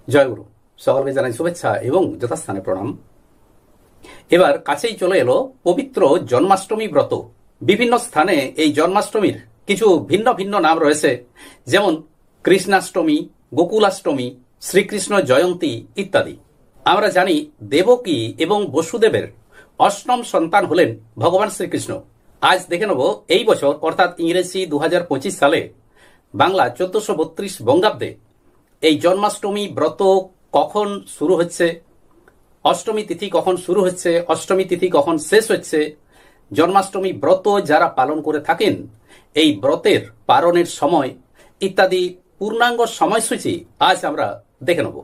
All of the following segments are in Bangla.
জয়গুরু। সকলকে জানাই শুভেচ্ছা এবং যথাস্থানে প্রণাম। এবার কাছেই চলে এলো পবিত্র জন্মাষ্টমী ব্রত। বিভিন্ন স্থানে এই জন্মাষ্টমীর কিছু ভিন্ন ভিন্ন নাম রয়েছে, যেমন কৃষ্ণাষ্টমী, গোকুলাষ্টমী, শ্রীকৃষ্ণ জয়ন্তী ইত্যাদি। আমরা জানি দেবকী এবং বসুদেবের অষ্টম সন্তান হলেন ভগবান শ্রীকৃষ্ণ। আজ দেখে নেব এই বছর অর্থাৎ ইংরেজি 2025 সালে বাংলা 1432 বঙ্গাব্দে এই জন্মাষ্টমী ব্রত কখন শুরু হচ্ছে, অষ্টমী তিথি কখন শুরু হচ্ছে, অষ্টমী তিথি কখন শেষ হচ্ছে, জন্মাষ্টমী ব্রত যারা পালন করে থাকেন এই ব্রতের পালনের সময় ইত্যাদি পূর্ণাঙ্গ সময়সূচি আজ আমরা দেখে নেব।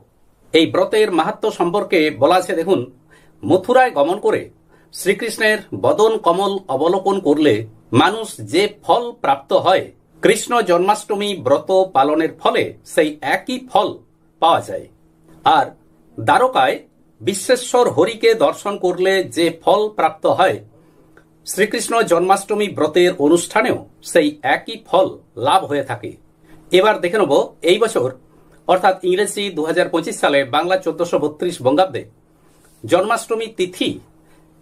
এই ব্রতের মাহাত্ম্য সম্পর্কে বলা আছে, দেখুন, মথুরায় গমন করে শ্রীকৃষ্ণের বদন কমল অবলোকন করলে মানুষ যে ফল প্রাপ্ত হয়, কৃষ্ণ জন্মাষ্টমী ব্রত পালনের ফলে সেই একই ফল পাওয়া যায়। আর দ্বারকায় বিশ্বেশ্বর হরিকে দর্শন করলে যে ফল প্রাপ্ত হয়, শ্রীকৃষ্ণ জন্মাষ্টমী ব্রতের অনুষ্ঠানেও সেই একই ফল লাভ হয়ে থাকে। এবার দেখে নেব এই বছর অর্থাৎ ইংরেজি 2025 সালে বাংলা 1432 বঙ্গাব্দে জন্মাষ্টমী তিথি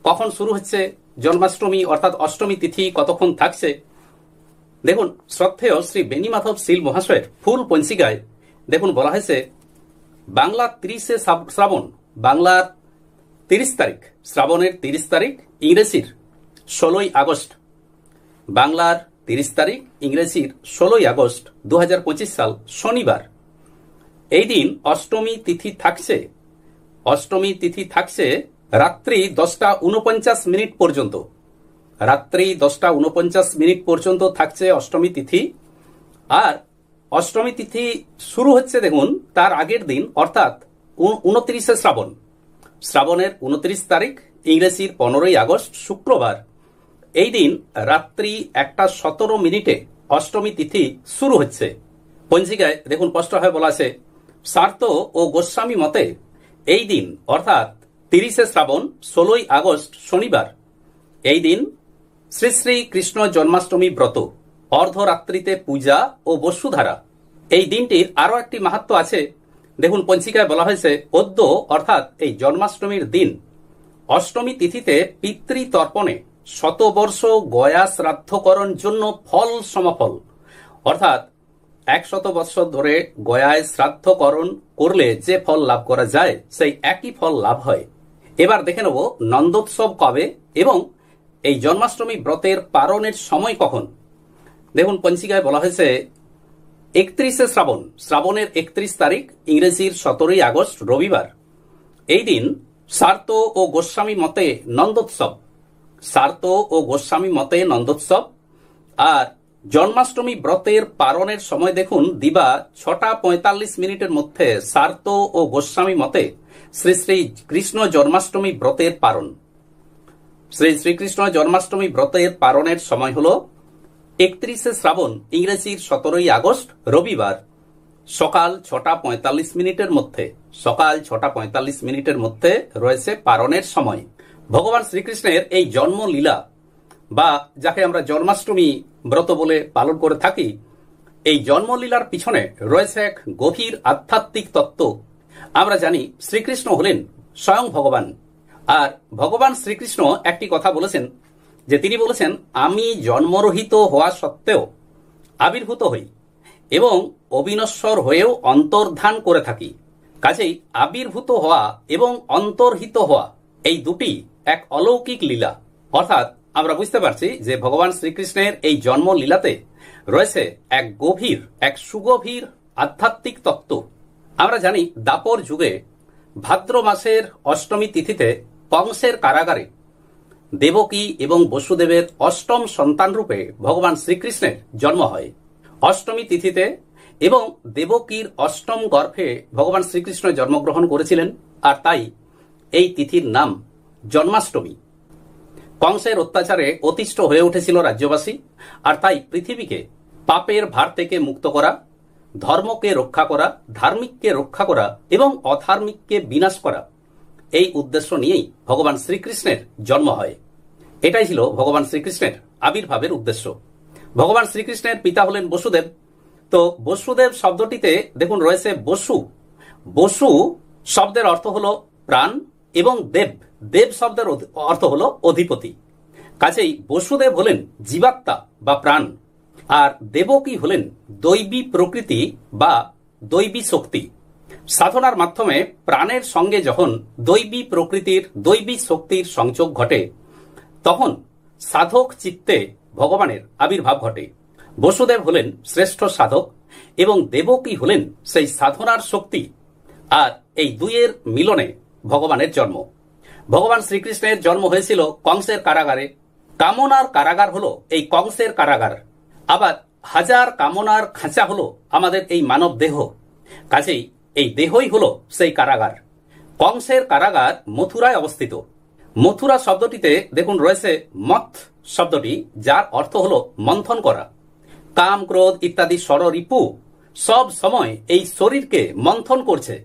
কখন শুরু হচ্ছে, জন্মাষ্টমী অর্থাৎ অষ্টমী তিথি কতক্ষণ থাকছে। দেখুন, শ্রদ্ধেয় শ্রী বেণীমাধব শীল মহাশয়ের ফুল পঞ্জিকায় দেখুন বলা হয়েছে, বাংলা 30 শ্রাবণ, বাংলার 30 তারিখ, শ্রাবণের 30 তারিখ, ইংরেজির 16ই আগস্ট। বাংলার 30 তারিখ, ইংরেজির 16ই আগস্ট 2025 সাল শনিবার। এই দিন অষ্টমী তিথি থাকছে। অষ্টমী তিথি থাকছে রাত্রি 10:49 পর্যন্ত। রাত্রি 10:49 পর্যন্ত থাকছে অষ্টমী তিথি। আর অষ্টমী তিথি শুরু হচ্ছে দেখুন তার আগের দিন অর্থাৎ 29 শ্রাবণ, শ্রাবণের 29 তারিখ, ইংরেজির 15ই আগস্ট শুক্রবার। এই দিন রাত্রি 1:17 অষ্টমী তিথি শুরু হচ্ছে। পঞ্জিকায় দেখুন স্পষ্টভাবে বলা আছে, সার্ত ও গোস্বামী মতে এই দিন অর্থাৎ 30 শ্রাবণ 16ই আগস্ট শনিবার, এই দিন শ্রী শ্রী কৃষ্ণ জন্মাষ্টমী ব্রত, অর্ধরাত্রিতে পূজা ও বসুধারা। এই দিনটির আরো একটি মাহাত্ম্য আছে। দেখুন, পঞ্জিকায় বলা হয়েছে, অদ্য অর্থাৎ এই জন্মাষ্টমীর দিন অষ্টমী তিথিতে পিতৃতর্পণে শতবর্ষ গয়া শ্রাদ্ধকরণ জন্য ফল সমফল, অর্থাৎ 100 বৎসর ধরে গয়ায় শ্রাদ্ধকরণ করলে যে ফল লাভ করা যায় সেই একই ফল লাভ হয়। এবার দেখে নেব নন্দোৎসব কবে এবং এই জন্মাষ্টমী ব্রতের পালনের সময় কখন। দেখুন, পঞ্জিকায় বলা হয়েছে 31 শ্রাবণ, শ্রাবণের 31 তারিখ, ইংরেজির 17ই আগস্ট রবিবার। এই দিন সার্ত ও গোস্বামী মতে নন্দোৎসব, সার্ত ও গোস্বামী মতে নন্দোৎসব। আর জন্মাষ্টমী ব্রতের পালনের সময় দেখুন দিবা 6:45 মধ্যে সার্ত ও গোস্বামী মতে শ্রী শ্রী কৃষ্ণ জন্মাষ্টমী ব্রতের পালন। শ্রী শ্রীকৃষ্ণ জন্মাষ্টমী ব্রতের পালনের সময় হল 31 শ্রাবণ, ইংরেজির 17ই আগস্ট রবিবার, সকাল 6:45 মধ্যে, সকাল 6:45 মধ্যে রয়েছে পালনের সময়। ভগবান শ্রীকৃষ্ণের এই জন্মলীলা বা যাকে আমরা জন্মাষ্টমী ব্রত বলে পালন করে থাকি, এই জন্মলীলার পিছনে রয়েছে এক গভীর আধ্যাত্মিক তত্ত্ব। আমরা জানি শ্রীকৃষ্ণ হলেন স্বয়ং ভগবান। আর ভগবান শ্রীকৃষ্ণ একটি কথা বলেছেন, যে তিনি বলেছেন, আমি জন্মরহিত হওয়া সত্ত্বেও আবির্ভূত হই এবং অবিনশ্বর হয়েও অন্তর্ধান করে থাকি। কাজেই আবির্ভূত হওয়া এবং অন্তর্হিত হওয়া এই দুটি এক অলৌকিক লীলা। অর্থাৎ আমরা বুঝতে পারছি যে ভগবান শ্রীকৃষ্ণের এই জন্ম লীলাতে রয়েছে এক গভীর, এক সুগভীর আধ্যাত্মিক তত্ত্ব। আমরা জানি দ্বাপর যুগে ভাদ্র মাসের অষ্টমী তিথিতে কংসের কারাগারে দেবকী এবং বসুদেবের অষ্টম সন্তান রূপে ভগবান শ্রীকৃষ্ণের জন্ম হয় অষ্টমী তিথিতে, এবং দেবকীর অষ্টম গর্ভে ভগবান শ্রীকৃষ্ণ জন্মগ্রহণ করেছিলেন। আর তাই এই তিথির নাম জন্মাষ্টমী। কংসের অত্যাচারে অতিষ্ঠ হয়ে উঠেছিল রাজ্যবাসী, আর তাই পৃথিবীকে পাপের ভার থেকে মুক্ত করা, ধর্মকে রক্ষা করা, ধার্মিককে রক্ষা করা এবং অধার্মিককে বিনাশ করা, এই উদ্দেশ্য নিয়েই ভগবান শ্রীকৃষ্ণের জন্ম হয়। এটাই ছিল ভগবান শ্রীকৃষ্ণের আবির্ভাবের উদ্দেশ্য। ভগবান শ্রীকৃষ্ণের পিতা হলেন বসুদেব। তো বসুদেব শব্দটিতে দেখুন রয়েছে বসু, বসু শব্দের অর্থ হলো প্রাণ এবং দেব দেব শব্দের অর্থ হলো অধিপতি। কাজেই বসুদেব হলেন জীবাত্মা বা প্রাণ, আর দেবকী হলেন দৈবী প্রকৃতি বা দৈবী শক্তি। সাধনার মাধ্যমে প্রাণের সঙ্গে যখন দৈবী প্রকৃতির দৈবী শক্তির সংযোগ ঘটে, তখন সাধক চিত্তে ভগবানের আবির্ভাব ঘটে। বসুদেব হলেন শ্রেষ্ঠ সাধক এবং দেবকী হলেন সেই সাধনার শক্তি, আর এই দুইয়ের মিলনে ভগবানের জন্ম। ভগবান শ্রীকৃষ্ণের জন্ম হয়েছিল কংসের কারাগারে। কামনার কারাগার হলো এই কংসের কারাগার, আবার হাজার কামনার খাঁচা হলো আমাদের এই মানব দেহ। কাজেই এই দেহই হলো সেই কারাগার। কংসের কারাগার মথুরায় অবস্থিত। মথুরা শব্দটিতে দেখুন রয়েছে মথ শব্দটি, যার অর্থ হলো মন্থন করা। কাম, ক্রোধ ইত্যাদি ষড়রিপু সব সময় এই শরীরকে মন্থন করছে।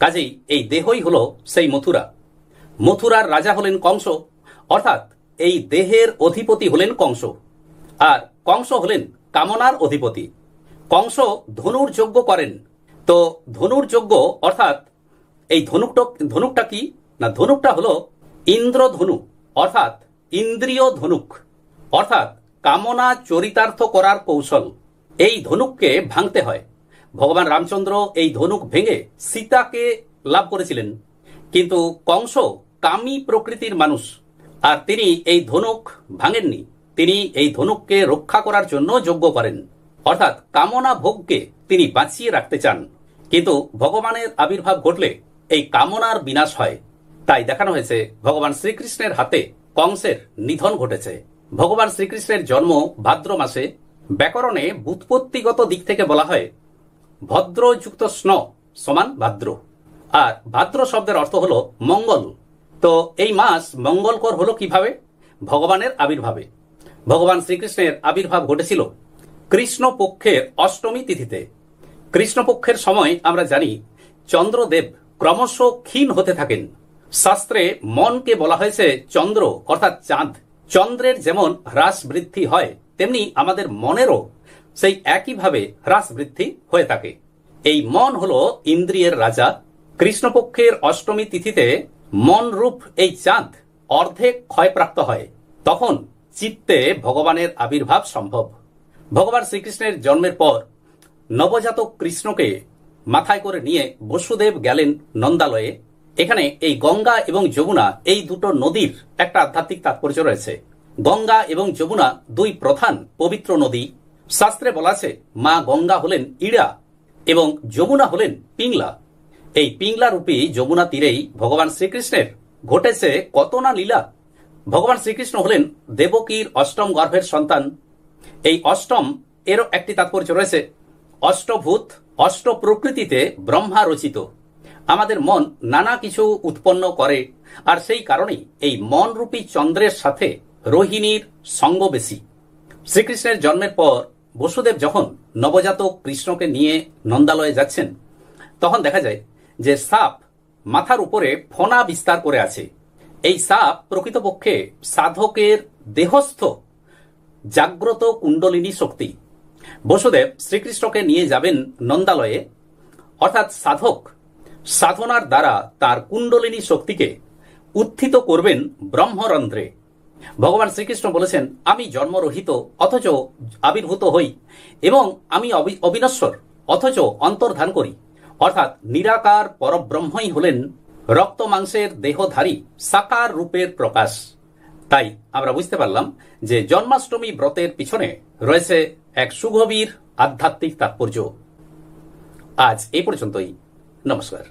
কাজেই এই দেহই হলো সেই মথুরা। মথুরার রাজা হলেন কংস, অর্থাৎ এই দেহের অধিপতি হলেন কংস, আর কংস হলেন কামনার অধিপতি। কংস ধনুর যজ্ঞ করেন। তো ধনুর যজ্ঞ অর্থাৎ এই ধনুকটা কি না, ধনুকটা হলো ইন্দ্রধনু, অর্থাৎ ইন্দ্রিয় ধনুক, অর্থাৎ কামনা চরিতার্থ করার কৌশল। এই ধনুককে ভাঙতে হয়। ভগবান রামচন্দ্র এই ধনুক ভেঙে সীতাকে লাভ করেছিলেন, কিন্তু কংস কামী প্রকৃতির মানুষ, আর তিনি এই ধনুক ভাঙেননি। তিনি এই ধনুককে রক্ষা করার জন্য যজ্ঞ করেন, অর্থাৎ কামনা ভোগকে তিনি বাঁচিয়ে রাখতে চান। কিন্তু ভগবানের আবির্ভাব ঘটলে এই কামনার বিনাশ হয়। তাই দেখানো হয়েছে ভগবান শ্রীকৃষ্ণের হাতে কংসের নিধন ঘটেছে। ভগবান শ্রীকৃষ্ণের জন্ম ভাদ্র মাসে। ব্যাকরণে ব্যুৎপত্তিগত দিক থেকে বলা হয় ভদ্র যুক্ত স্ন সমান ভাদ্র, আর ভাদ্র শব্দের অর্থ হলো মঙ্গল। তো এই মাস মঙ্গলকর হলো কিভাবে? ভগবানের আবির্ভাবে। ভগবান শ্রীকৃষ্ণের আবির্ভাব ঘটেছিল কৃষ্ণপক্ষের অষ্টমী তিথিতে। কৃষ্ণপক্ষের সময় আমরা জানি চন্দ্রদেব ক্রমশ ক্ষীণ হতে থাকেন। শাস্ত্রে মনকে বলা হয়েছে চন্দ্র, অর্থাৎ চাঁদ। চন্দ্রের যেমন হ্রাস বৃদ্ধি হয়, তেমনি আমাদের মনেরও সেই একইভাবে হ্রাস বৃদ্ধি হয়ে থাকে। এই মন হলো ইন্দ্রিয়ের রাজা। কৃষ্ণপক্ষের অষ্টমী তিথিতে মন রূপ এই চাঁদ অর্ধেক ক্ষয়প্রাপ্ত হয়, তখন চিত্তে ভগবানের আবির্ভাব সম্ভব। ভগবান শ্রীকৃষ্ণের জন্মের পর নবজাতক কৃষ্ণকে মাথায় করে নিয়ে বসুদেব গেলেন নন্দালয়ে। এখানে এই গঙ্গা এবং যমুনা, এই দুটো নদীর একটা আধ্যাত্মিক তাৎপর্য রয়েছে। গঙ্গা এবং যমুনা দুই প্রধান পবিত্র নদী। শাস্ত্রে বলা আছে মা গঙ্গা হলেন ইড়া এবং যমুনা হলেন পিংলা। এই পিংলা রূপী যমুনা তীরেই ভগবান শ্রীকৃষ্ণের ঘটেছে কত না লীলা। ভগবান শ্রীকৃষ্ণ হলেন দেবকীর অষ্টম গর্ভের সন্তান। এই অষ্টম এরও একটি তাৎপর্য রয়েছে। অষ্টভূত, অষ্ট প্রকৃতিতে ব্রহ্মা রচিত। আমাদের মন নানা কিছু উৎপন্ন করে, আর সেই কারণেই এই মনরূপী চন্দ্রের সাথে রোহিণীর সঙ্গ বেশি। শ্রীকৃষ্ণের জন্মের পর বসুদেব যখন নবজাতক কৃষ্ণকে নিয়ে নন্দালয়ে যাচ্ছেন, তখন দেখা যায় যে সাপ মাথার উপরে ফণা বিস্তার করে আছে। এই সাপ প্রকৃতপক্ষে সাধকের দেহস্থ জাগ্রত কুণ্ডলিনী শক্তি। বসুদেব শ্রীকৃষ্ণকে নিয়ে যাবেন নন্দালয়ে, অর্থাৎ সাধক সাধনার দ্বারা তার কুণ্ডলিনী শক্তিকে উত্থিত করবেন ব্রহ্মরন্ধ্রে। ভগবান শ্রীকৃষ্ণ বলেছেন, আমি জন্মরহিত অথচ আবির্ভূত হই, এবং আমি অবিনশ্বর অথচ অন্তর্ধান করি, অর্থাৎ নিরাকার পরব্রহ্মই হলেন রক্ত মাংসের দেহধারী সাকার রূপের প্রকাশ। তাই আমরা বুঝতে পারলাম যে জন্মাষ্টমী ব্রতের পিছনে রয়েছে এক সুগভীর আধ্যাত্মিক তাৎপর্য। আজ এই পর্যন্তই। নমস্কার।